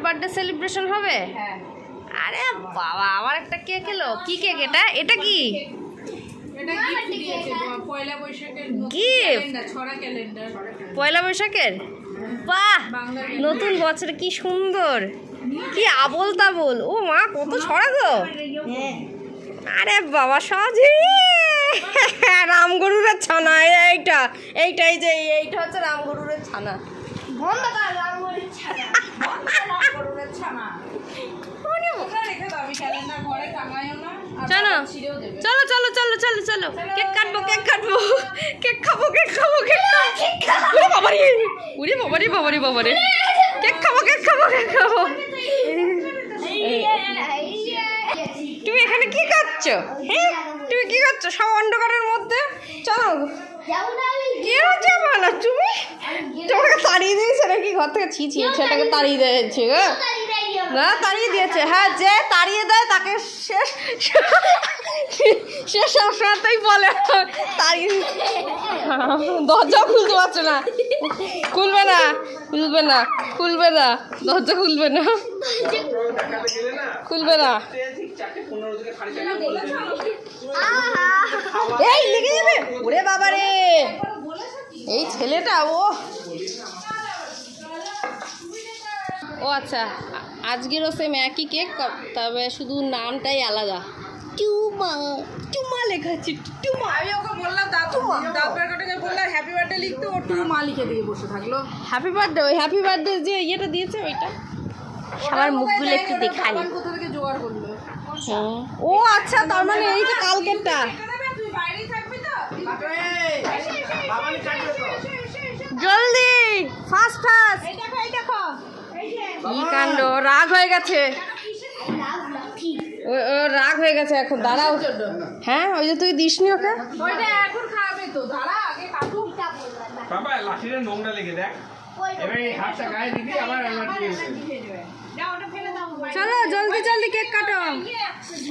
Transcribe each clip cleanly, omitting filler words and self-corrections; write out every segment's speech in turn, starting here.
Birthday celebration হবে? আরে বাবা, আমার একটা কেক এলো। কি কেক এটা? এটা কি পয়লা বৈশাখের? বাহ, নতুন বছর, কি সুন্দর, কি আবোল তাবোল। ও মা, কত ছড়া গো। আরে বাবা, সহজে রামগরুরের ছানা। এইটা হচ্ছে রামগরুরের ছানা। চলো চলো চলো চলো চলো চলো, কেক কাটবো, কেক কাটবো, কেক খাবো, কেক খাবো, কেক খাবো। বাবারে বাবারে বাবারে বাবারে, কেক খাবো, কেক খাবো, কেক খাবো। তুমি এখানে কি করছো? হ্যাঁ, তুমি কি করছো সব অন্ধকারের মধ্যে? চলো, কেউ যাবো না। তুমি তোমাকে তাড়িয়ে দিয়েছে নাকি ঘর থেকে? ছিছিয়ে ছেলেটাকে তাড়িয়ে দিয়েছে গো। না, তাড়িয়ে দিয়েছে। হ্যাঁ, যে তাড়িয়ে দেয় তাকে শেষ সবসময়তেই বলে তাড়িয়ে। দরজা খুলতে পারছো না, খুলবে না, খুলবে না, খুলবে না, দরজা খুলবে না, খুলবে না। এই লেগে যাবে। ওরে বাবা রে, এই ছেলেটা। ও আচ্ছা, আজকেরও সেম একই কেক, তবে শুধু নামটাই আলাদা। টুমা লেখা আছে, টুমা। আমি ওকে বললাম দাদুকে বললাম হ্যাপি বার্থডে লিখতে, ও টুমা লিখে দিয়ে বসে থাকলো। হ্যাপি বার্থডে, ওই হ্যাপি বার্থডে যে ইয়েটা দিয়েছে ওইটা। সবার মুখগুলো একটু দেখাই। কোথা থেকে জোগাড় করলো? ও আচ্ছা, তার মানে এই যে কালকেরটা। তুই বাইরেই থাকবি তো? জলদি, ফাস্ট ফাস্ট। এই দেখো, এই দেখো, কি কাণ্ড, রাগ হয়ে গেছে। ও রাগ হয়ে গেছে এখন। দাঁড়াও। হ্যাঁ, ওই যে তুই দিসনি ওকে। ওইটা এখন খাবে তো, দাঁড়া আগে কাটু। বাবা, লাঠিটা নোংরা লেগে দেখ। এবার এই হাতটা গায়ে দিবি, আবার দিয়ে দেবে। যাও, ওটা ফেলে দাও। চলো জলদি জলদি কেক কাটো।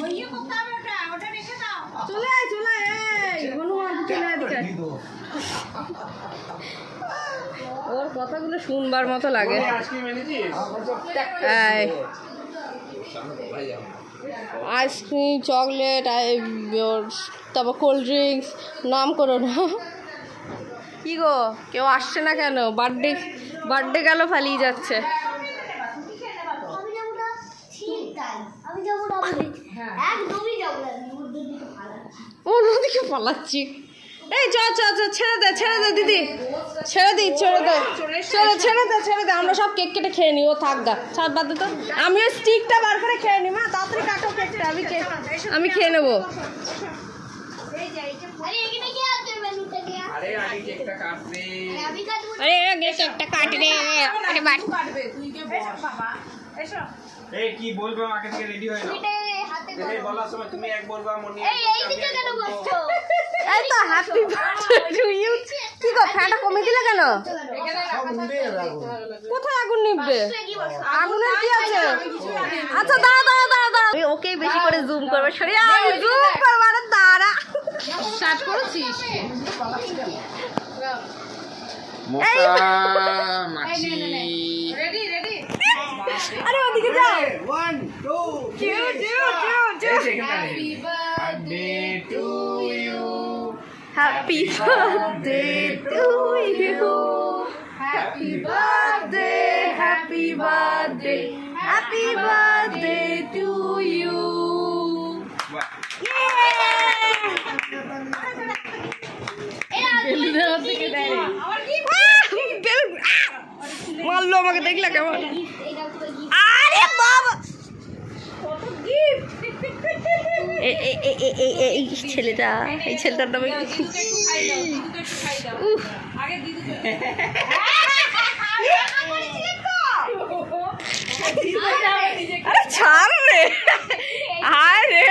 ওইয়ে করতে হবে, ওটা রেখে দাও। চলে আয়, চলে আয়। এই হনুমান, চলে আয় এদিকে। ওর কথাগুলো শুনবার মতো লাগে। আইসক্রিম, চকলেট, তারপর কোল্ড ড্রিঙ্কস, নাম করো না। কি গো, কেউ আসছে না কেন? বার্থডে গেল, পালিয়ে যাচ্ছে। অন্যদিকে পালাচ্ছি। এই চ চ চ, ছেড়ে দে, ছেড়ে দে দিদি, ছেড়ে দিই, ছেড়ে দে, ছেড়ে দে, ছেড়ে দে। আমরা সব কেক কেটে খেয়ে নিই। ও থাক গা, ছাড়, বাদ দে তো। আমি ওই স্টিকটা বার করে খেয়ে নিই। মা, তাড়াতাড়ি কাটো কেকটা, আমি খেয়ে নেবো। আরে আগে কেকটা কাটবে। আরে আগে কেকটা কাটবে। আরে বাট কাটবে, তুই কে বল বাবা। এসো। এই কি বলবো, আগে থেকে রেডি হয়ে নাও। এই বলার সময় তুমি এক বলবা, মনি এইদিকে কেন বসছো? এই তো হ্যাপি বার্থডে টু ইউ। কি গো, ফ্যানটা কমে দিলে কেন? কোথায় আগুন নিভবে? আগুনের কি আছে? আচ্ছা, দাঁড়া দাঁড়া দাঁড়া দাঁড়া, আমি ওকেই বেশি করে জুম করবো। সরি, আমি জুম করবো। আরে দাঁড়া, স্টার্ট করেছিস? Ready ready. আরে ওদিকে যাও। 1 2 happy birthday to you, happy birthday to you, happy birthday, happy birthday, happy birthday to you. মারলো আমাকে, দেখলা কেমন? আরে বাবা, এই ছেলেটার নামে আরে ছাড় রে। আরে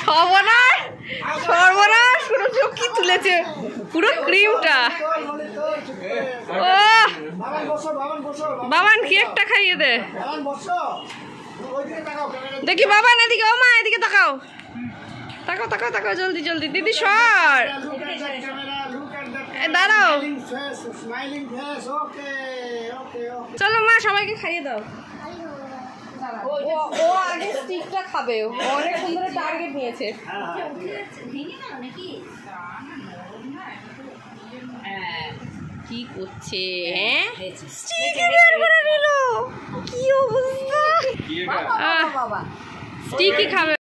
সর্বনাশ, সর্বনাশ, পুরো চোখি তুলেছে, পুরো ক্রিমটা। ও বাবান, কেকটা খাইয়ে দে। দেখি বাবান, এদিকে। ও মা, এদিকে তাকাও, তাকাও তাকাও তাকাও, জলদি জলদি। দিদি সর, দাঁড়াও Smiling face, okay, okay, okay. চলো মা সবাইকে খাইয়ে দাও ও আগে স্টিকটা খাবে ও অনেক সুন্দর টার্গেট নিয়েছে কি করছে হ্যাঁ স্টিক বের করে নিল কি অবস্থা কি এটা? স্টিকই খাবে